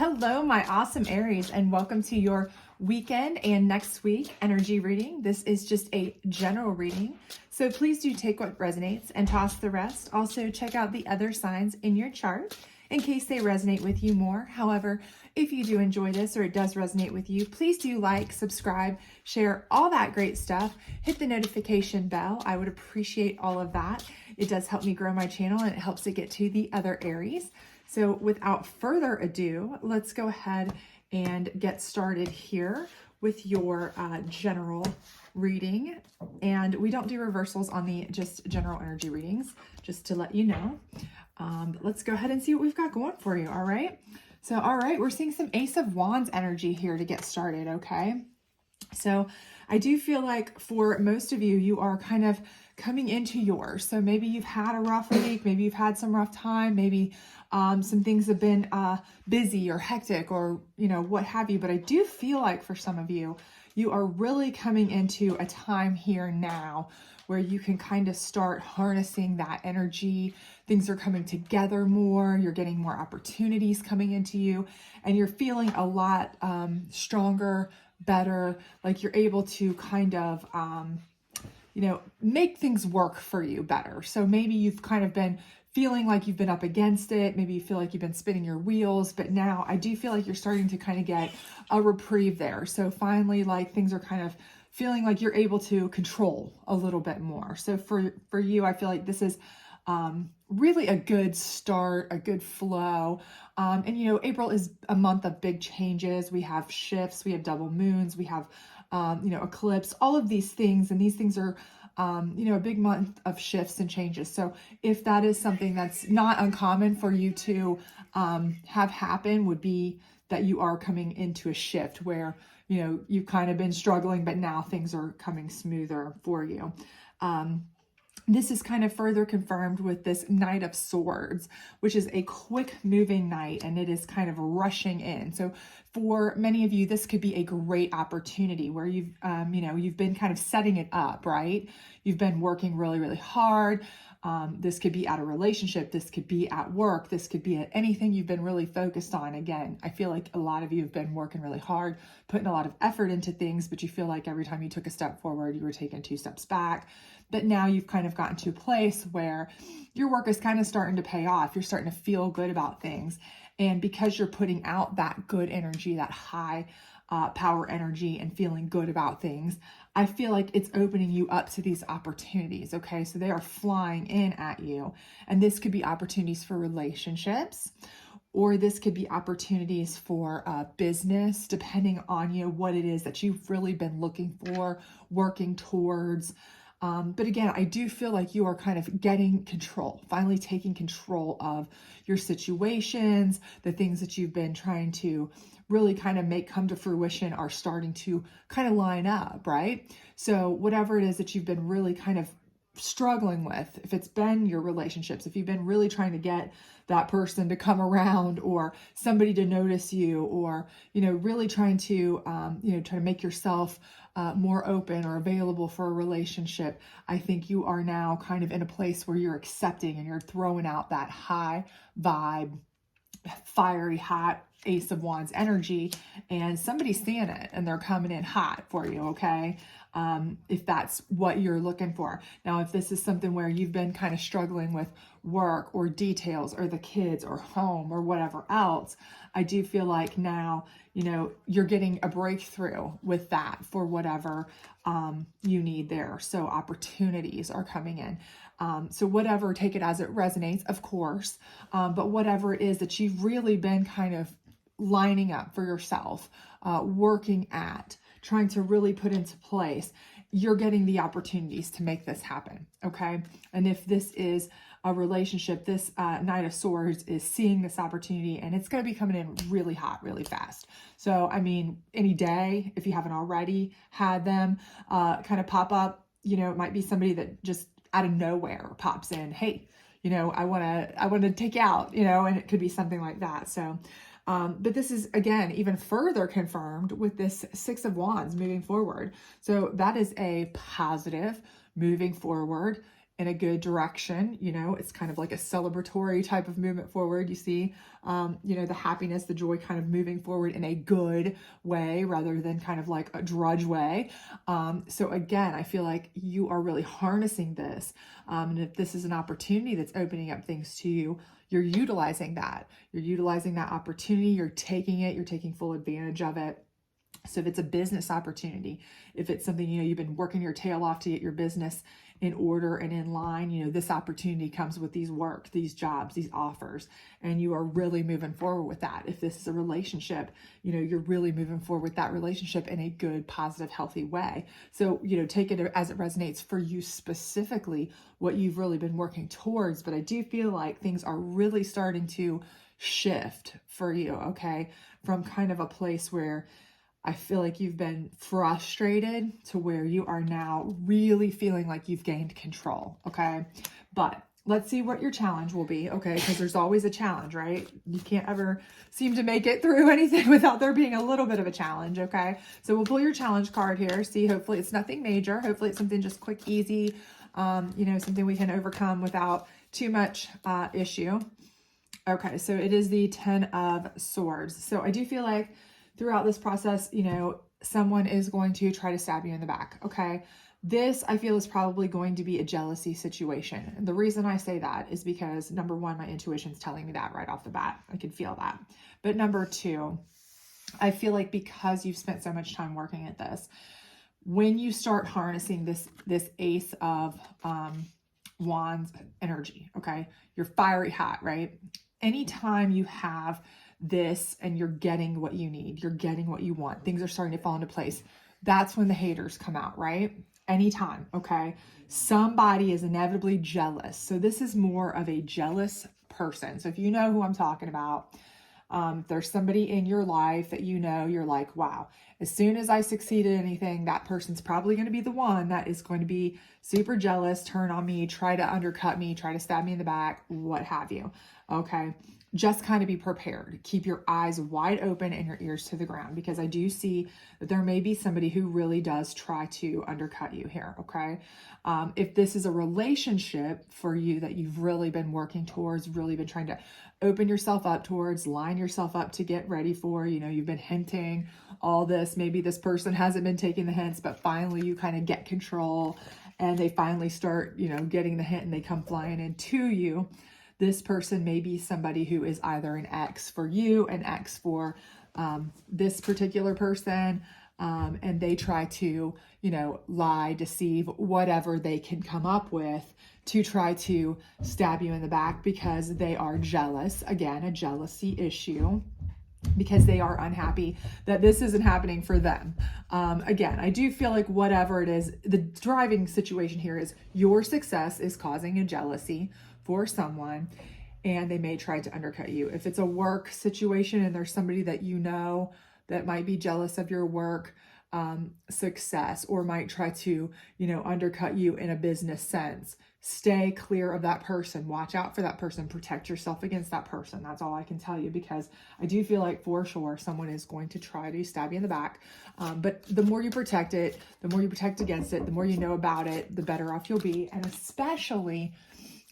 Hello, my awesome Aries, and welcome to your weekend and next week energy reading. This is just a general reading, so please do take what resonates and toss the rest. Also, check out the other signs in your chart in case they resonate with you more. However, if you do enjoy this or it does resonate with you, please do like, subscribe, share, all that great stuff. Hit the notification bell. I would appreciate all of that. It does help me grow my channel and it helps it get to the other Aries. So without further ado, let's go ahead and get started here with your general reading. And we don't do reversals on the just general energy readings, just to let you know. But let's go ahead and see what we've got going for you, all right? So, all right, we're seeing some Ace of Wands energy here to get started, okay? So I do feel like for most of you, you are kind of coming into yours. So maybe you've had a rough week, maybe you've had some rough time, maybe some things have been busy or hectic or, what have you. But I do feel like for some of you, you are really coming into a time here now where you can kind of start harnessing that energy. Things are coming together more. You're getting more opportunities coming into you, and you're feeling a lot stronger, better, like you're able to kind of, make things work for you better. So maybe you've kind of been feeling like you've been up against it. Maybe you feel like you've been spinning your wheels, but now I do feel like you're starting to kind of get a reprieve there. So finally, like things are kind of feeling like you're able to control a little bit more. So for you, I feel like this is really a good start, a good flow. And April is a month of big changes. We have shifts, we have double moons, we have, eclipse, all of these things. And these things are, a big month of shifts and changes. So if that is something that's not uncommon for you to have happen, would be that you are coming into a shift where, you've kind of been struggling, but now things are coming smoother for you. This is kind of further confirmed with this Knight of Swords, which is a quick moving knight, and it is kind of rushing in. So for many of you, this could be a great opportunity where you've been kind of setting it up, right? You've been working really, really hard. This could be at a relationship. This could be at work. This could be at anything you've been really focused on. Again, I feel like a lot of you have been working really hard, putting a lot of effort into things, but you feel like every time you took a step forward, you were taking 2 steps back. But now you've kind of gotten to a place where your work is kind of starting to pay off. You're starting to feel good about things. And because you're putting out that good energy, that high power energy and feeling good about things, I feel like it's opening you up to these opportunities, okay? So they are flying in at you. And this could be opportunities for relationships, or this could be opportunities for business, depending on what it is that you've really been looking for, working towards. But again, I do feel like you are kind of getting control, finally taking control of your situations. The things that you've been trying to really kind of make come to fruition are starting to kind of line up, right? So whatever it is that you've been really kind of struggling with, if it's been your relationships, if you've been really trying to get that person to come around or somebody to notice you, or, really trying to, try to make yourself more open or available for a relationship, I think you are now kind of in a place where you're accepting and you're throwing out that high vibe, fiery, hot Ace of Wands energy, and somebody's seeing it and they're coming in hot for you, okay? If that's what you're looking for. Now, if this is something where you've been kind of struggling with work or details or the kids or home or whatever else, I do feel like now, you're getting a breakthrough with that for whatever you need there. So opportunities are coming in. So whatever, take it as it resonates, of course, but whatever it is that you've really been kind of lining up for yourself, working at, trying to really put into place, you're getting the opportunities to make this happen, okay? And if this is a relationship, this Knight of Swords is seeing this opportunity, and it's going to be coming in really hot, really fast. So, I mean, any day, if you haven't already had them kind of pop up, it might be somebody that just out of nowhere pops in, hey, I want to take you out, and it could be something like that. So, but this is, again, even further confirmed with this 6 of Wands moving forward. So that is a positive moving forward in a good direction. You know, it's kind of like a celebratory type of movement forward. You see, you know, the happiness, the joy kind of moving forward in a good way rather than kind of like a drudge way. So again, I feel like you are really harnessing this. And if this is an opportunity that's opening up things to you, you're utilizing that. You're utilizing that opportunity. You're taking it. You're taking full advantage of it. So if it's a business opportunity, if it's something, you know, you've been working your tail off to get your business in order and in line, you know, this opportunity comes with these jobs, these offers, and you are really moving forward with that. If this is a relationship, you know, you're really moving forward with that relationship in a good, positive, healthy way. So, you know, take it as it resonates for you specifically, what you've really been working towards. But I do feel like things are really starting to shift for you, okay? From kind of a place where I feel like you've been frustrated to where you are now really feeling like you've gained control, okay? But let's see what your challenge will be, okay? Because there's always a challenge, right? You can't ever seem to make it through anything without there being a little bit of a challenge, okay? So we'll pull your challenge card here. See, hopefully it's nothing major. Hopefully it's something just quick, easy, you know, something we can overcome without too much issue. Okay, so it is the 10 of Swords. So I do feel like throughout this process, you know, someone is going to try to stab you in the back, okay? This, I feel, is probably going to be a jealousy situation. And the reason I say that is because, number one, my intuition's telling me that right off the bat. I can feel that. But number two, I feel like because you've spent so much time working at this, when you start harnessing this Ace of Wands energy, okay? You're fiery hot, right? Anytime you have this and you're getting what you need, you're getting what you want, things are starting to fall into place, that's when the haters come out, right? Anytime, okay? Somebody is inevitably jealous. So this is more of a jealous person. So if you know who I'm talking about, if there's somebody in your life that you know, you're like, wow, as soon as I succeed at anything, that person's probably going to be the one that is going to be super jealous, turn on me, try to undercut me, try to stab me in the back, what have you. Okay. Just kind of be prepared. Keep your eyes wide open and your ears to the ground, because I do see that there may be somebody who really does try to undercut you here. Okay. If this is a relationship for you that you've really been working towards, really been trying to open yourself up towards, line yourself up to get ready for, you know, you've been hinting all this, maybe this person hasn't been taking the hints, but finally you kind of get control and they finally start, you know, getting the hint and they come flying into you. This person may be somebody who is either an ex for you, an ex for this particular person, and they try to, you know, lie, deceive, whatever they can come up with to try to stab you in the back because they are jealous. Again, a jealousy issue, because they are unhappy that this isn't happening for them. Again, I do feel like whatever it is, the driving situation here is your success is causing a jealousy for someone, and they may try to undercut you. If it's a work situation and there's somebody that you know that might be jealous of your work success, or might try to, you know, undercut you in a business sense, stay clear of that person. Watch out for that person. Protect yourself against that person. That's all I can tell you, because I do feel like for sure someone is going to try to stab you in the back. But the more you protect it, the more you protect against it, the more you know about it, the better off you'll be. And especially,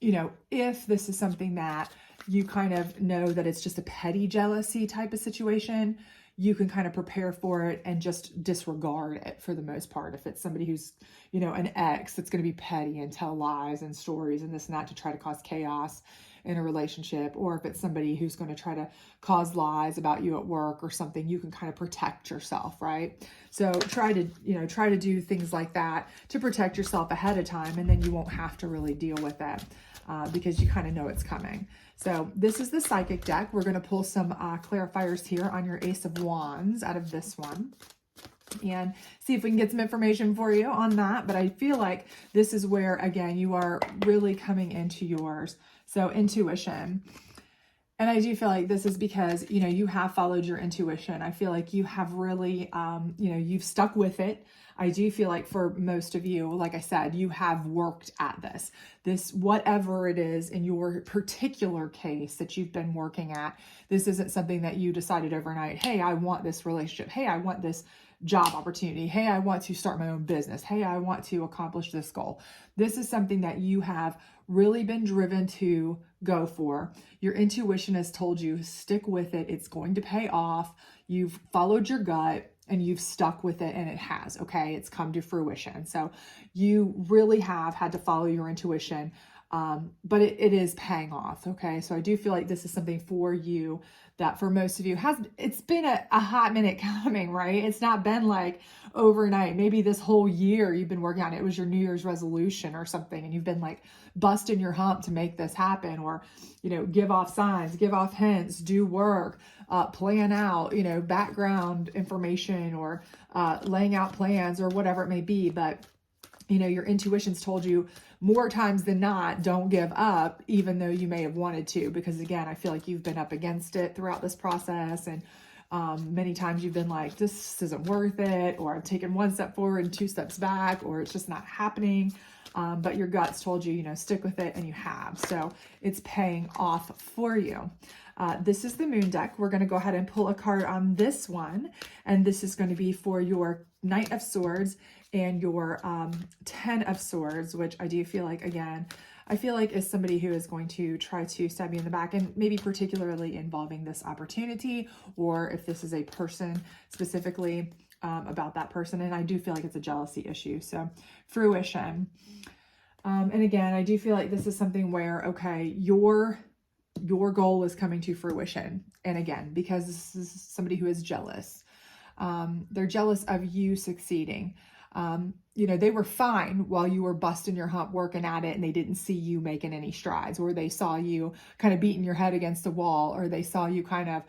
you know, if this is something that you kind of know that it's just a petty jealousy type of situation, you can kind of prepare for it and just disregard it for the most part. If it's somebody who's, you know, an ex that's going to be petty and tell lies and stories and this and that to try to cause chaos in a relationship, or if it's somebody who's going to try to cause lies about you at work or something, you can kind of protect yourself, right? So try to do things like that to protect yourself ahead of time, and then you won't have to really deal with it because you kind of know it's coming. So this is the Psychic deck. We're going to pull some clarifiers here on your Ace of Wands out of this one, and see if we can get some information for you on that. But I feel like this is where, again, you are really coming into yours. So intuition. And I do feel like this is because, you know, you have followed your intuition. I feel like you have really, you know, you've stuck with it. I do feel like for most of you, like I said, you have worked at this, whatever it is in your particular case that you've been working at. This isn't something that you decided overnight. Hey, I want this relationship. Hey, I want this job opportunity. Hey, I want to start my own business. Hey, I want to accomplish this goal. This is something that you have really been driven to go for. Your intuition has told you, stick with it. It's going to pay off. You've followed your gut and you've stuck with it, and it has, okay? It's come to fruition. So you really have had to follow your intuition, but it is paying off, okay? So I do feel like this is something for you that for most of you it's been a hot minute coming, right? It's not been like overnight. Maybe this whole year you've been working on it. It was your New Year's resolution or something, and you've been like busting your hump to make this happen, or, you know, give off signs, give off hints, do work, plan out, you know, background information, or laying out plans, or whatever it may be. But, you know, your intuition's told you more times than not, don't give up, even though you may have wanted to, because again, I feel like you've been up against it throughout this process. And many times you've been like, this isn't worth it, or I've taken one step forward and two steps back, or it's just not happening. But your gut's told you, you know, stick with it, and you have. So it's paying off for you. This is the moon deck. We're going to go ahead and pull a card on this one. And this is going to be for your Knight of Swords and your 10 of Swords, which I do feel like, again, I feel like is somebody who is going to try to stab you in the back, and maybe particularly involving this opportunity, or if this is a person specifically, about that person. And I do feel like it's a jealousy issue. So fruition. And again, I do feel like this is something where, okay, your goal is coming to fruition. And again, because this is somebody who is jealous, they're jealous of you succeeding. You know, they were fine while you were busting your hump working at it, and they didn't see you making any strides, or they saw you kind of beating your head against the wall, or they saw you kind of,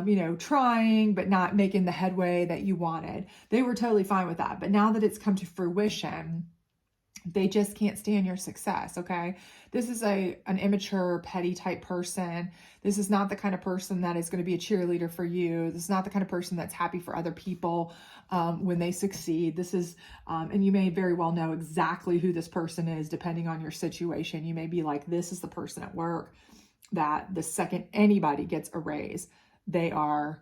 you know, trying, but not making the headway that you wanted. They were totally fine with that. But now that it's come to fruition, they just can't stand your success, okay? This is an immature, petty type person. This is not the kind of person that is going to be a cheerleader for you. This is not the kind of person that's happy for other people when they succeed. This is, and you may very well know exactly who this person is depending on your situation. You may be like, this is the person at work that the second anybody gets a raise, they are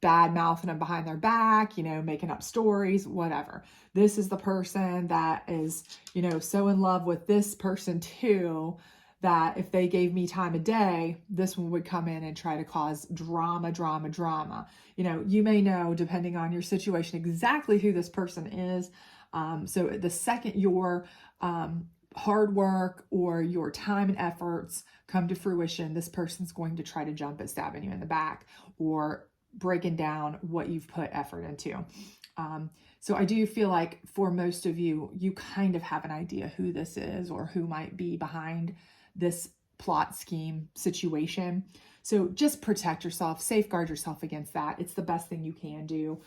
bad mouthing them behind their back, you know, making up stories, whatever. This is the person that is, you know, so in love with this person too, that if they gave me time of day, this one would come in and try to cause drama. You know, you may know, depending on your situation, exactly who this person is. So the second your hard work or your time and efforts come to fruition, this person's going to try to jump at stabbing you in the back, or breaking down what you've put effort into. So I do feel like for most of you, you kind of have an idea who this is, or who might be behind this plot scheme situation. So just protect yourself, safeguard yourself against that. It's the best thing you can do,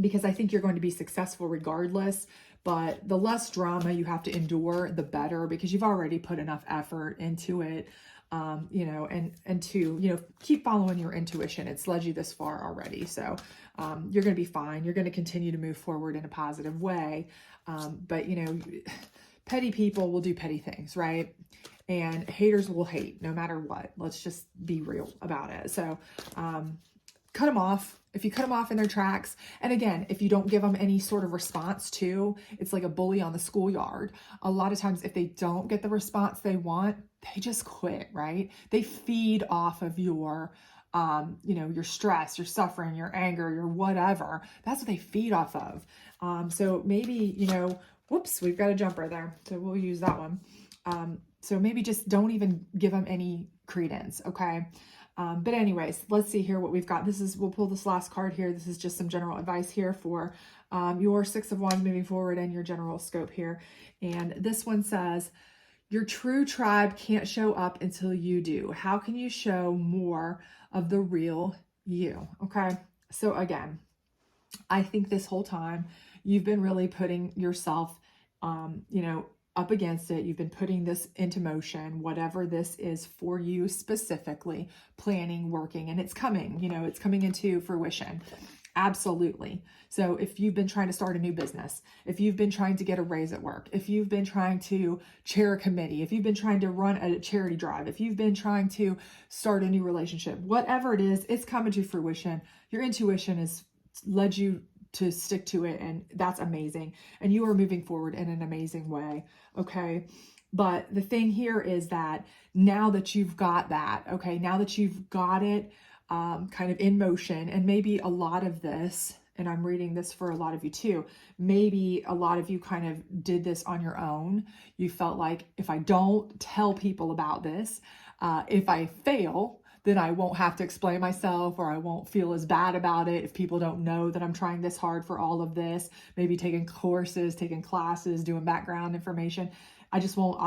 because I think you're going to be successful regardless. But the less drama you have to endure, the better, because you've already put enough effort into it. You know, and to, you know, keep following your intuition. It's led you this far already. So you're going to be fine. You're going to continue to move forward in a positive way. But, you know, petty people will do petty things, right? And haters will hate no matter what. Let's just be real about it. So cut them off. If you cut them off in their tracks, and again, if you don't give them any sort of response too, it's like a bully on the schoolyard. A lot of times if they don't get the response they want, they just quit, right? They feed off of your, you know, your stress, your suffering, your anger, your whatever. That's what they feed off of. So maybe, you know, whoops, we've got a jumper there. So we'll use that one. So maybe just don't even give them any credence, okay? But anyways, let's see here what we've got. We'll pull this last card here. This is just some general advice here for your Six of Wands moving forward, and your general scope here. And this one says, your true tribe can't show up until you do. How can you show more of the real you? Okay. So again, I think this whole time you've been really putting yourself, you know, up against it. You've been putting this into motion, whatever this is for you specifically, planning, working, and it's coming, it's coming into fruition. Absolutely. So if you've been trying to start a new business, if you've been trying to get a raise at work, if you've been trying to chair a committee, if you've been trying to run a charity drive, if you've been trying to start a new relationship, whatever it is, it's coming to fruition. Your intuition has led you to stick to it, and that's amazing. And you are moving forward in an amazing way, okay? But the thing here is that now that you've got that, okay, now that you've got it kind of in motion, and maybe a lot of this, and I'm reading this for a lot of you too, maybe a lot of you kind of did this on your own. You felt like, if I don't tell people about this, if I fail, then I won't have to explain myself, or I won't feel as bad about it if people don't know that I'm trying this hard for all of this, maybe taking courses, taking classes, doing background information. I just won't,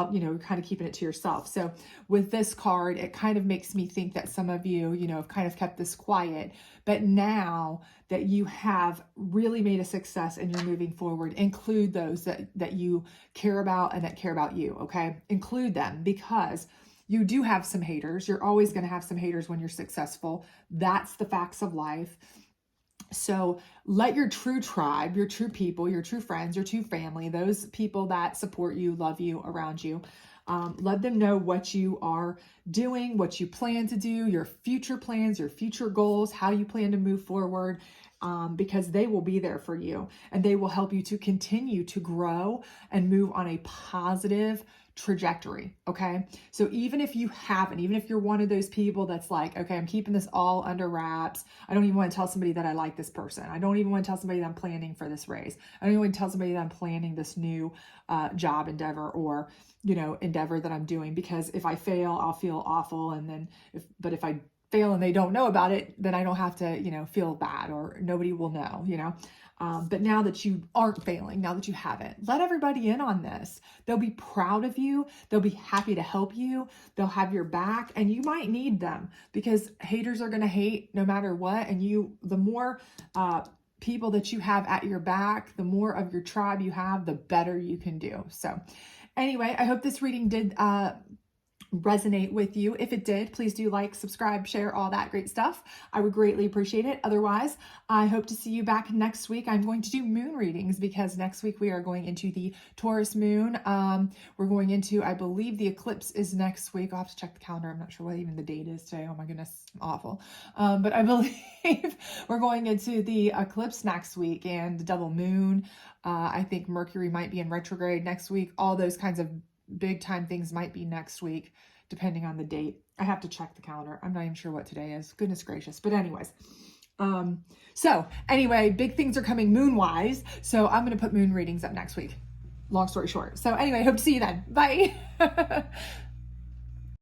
kind of keeping it to yourself. So with this card, it kind of makes me think that some of you, have kind of kept this quiet, but now that you have really made a success and you're moving forward, include those that you care about and that care about you, okay? Include them, because you do have some haters. You're always going to have some haters when you're successful. That's the facts of life. So let your true tribe, your true people, your true friends, your true family, those people that support you, love you, around you, let them know what you are doing, what you plan to do, your future plans, your future goals, how you plan to move forward, because they will be there for you, and they will help you to continue to grow and move on a positive trajectory. Okay. So even if you're one of those people that's like, okay, I'm keeping this all under wraps. I don't even want to tell somebody that I like this person. I don't even want to tell somebody that I'm planning for this raise. I don't even want to tell somebody that I'm planning this new job endeavor, or, endeavor that I'm doing, because if I fail, I'll feel awful. And then if I fail and they don't know about it, then I don't have to, feel bad, or nobody will know, but now that you aren't failing, now that you haven't, let everybody in on this. They'll be proud of you. They'll be happy to help you. They'll have your back, and you might need them, because haters are going to hate no matter what. And the more people that you have at your back, the more of your tribe you have, the better you can do. So anyway, I hope this reading did resonate with you. If it did, please do like, subscribe, share, all that great stuff. I would greatly appreciate it. Otherwise, I hope to see you back next week. I'm going to do moon readings, because next week we are going into the Taurus moon. We're going into, I believe the eclipse is next week. I'll have to check the calendar. I'm not sure what even the date is today. Oh my goodness, I'm awful. But I believe we're going into the eclipse next week, and the double moon. I think Mercury might be in retrograde next week. All those kinds of big time things might be next week, depending on the date. I have to check the calendar. I'm not even sure what today is. Goodness gracious. But anyways, so anyway, big things are coming moon wise. So I'm going to put moon readings up next week. Long story short. So anyway, hope to see you then. Bye.